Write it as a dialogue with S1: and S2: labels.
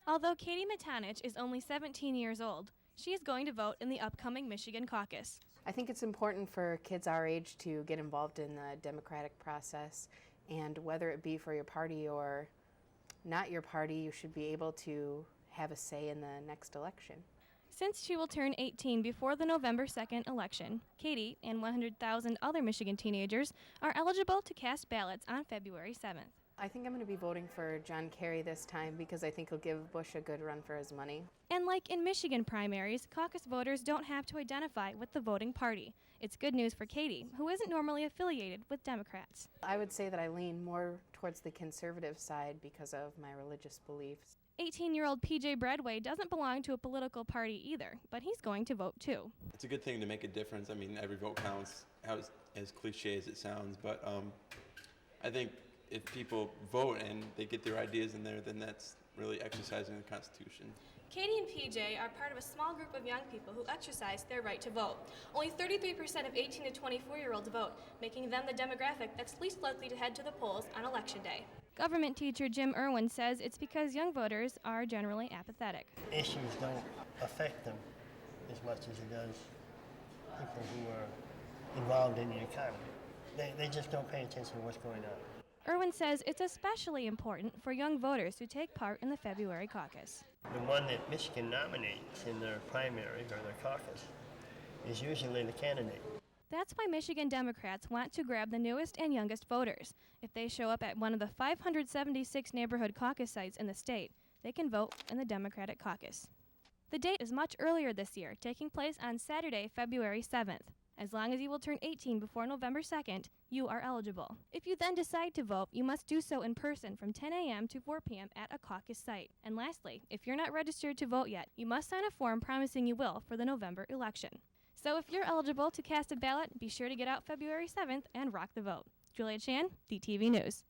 S1: Although Katie Matanich is only 17 years old, she is going to vote in the upcoming Michigan caucus.
S2: I think it's important for kids our age to get involved in the democratic process, and whether it be for your party or not your party, you should be able to have a say in the next election.
S1: Since she will turn 18 before the November 2nd election, Katie and 100,000 other Michigan teenagers are eligible to cast ballots on February 7th.
S2: I think I'm going to be voting for John Kerry this time because I think he'll give Bush a good run for his money.
S1: And like in Michigan primaries, caucus voters don't have to identify with the voting party. It's good news for Katie, who isn't normally affiliated with Democrats.
S2: I would say that I lean more towards the conservative side because of my religious beliefs.
S1: 18-year-old PJ Breadway doesn't belong to a political party either, but he's going to vote too.
S3: It's a good thing to make a difference. I mean, every vote counts, as cliche as it sounds, but I think if people vote and they get their ideas in there, then that's really exercising the Constitution.
S1: Katie and PJ are part of a small group of young people who exercise their right to vote. Only 33% of 18 to 24-year-olds vote, making them the demographic that's least likely to head to the polls on Election Day. Government teacher Jim Irwin says it's because young voters are generally apathetic.
S4: Issues don't affect them as much as it does people who are involved in the economy. They just don't pay attention to what's going on.
S1: Irwin says it's especially important for young voters to take part in the February caucus.
S4: The one that Michigan nominates in their primary or their caucus is usually the candidate.
S1: That's why Michigan Democrats want to grab the newest and youngest voters. If they show up at one of the 576 neighborhood caucus sites in the state, they can vote in the Democratic caucus. The date is much earlier this year, taking place on Saturday, February 7th. As long as you will turn 18 before November 2nd, you are eligible. If you then decide to vote, you must do so in person from 10 a.m. to 4 p.m. at a caucus site. And lastly, if you're not registered to vote yet, you must sign a form promising you will for the November election. So if you're eligible to cast a ballot, be sure to get out February 7th and rock the vote. Julia Chan, DTV News.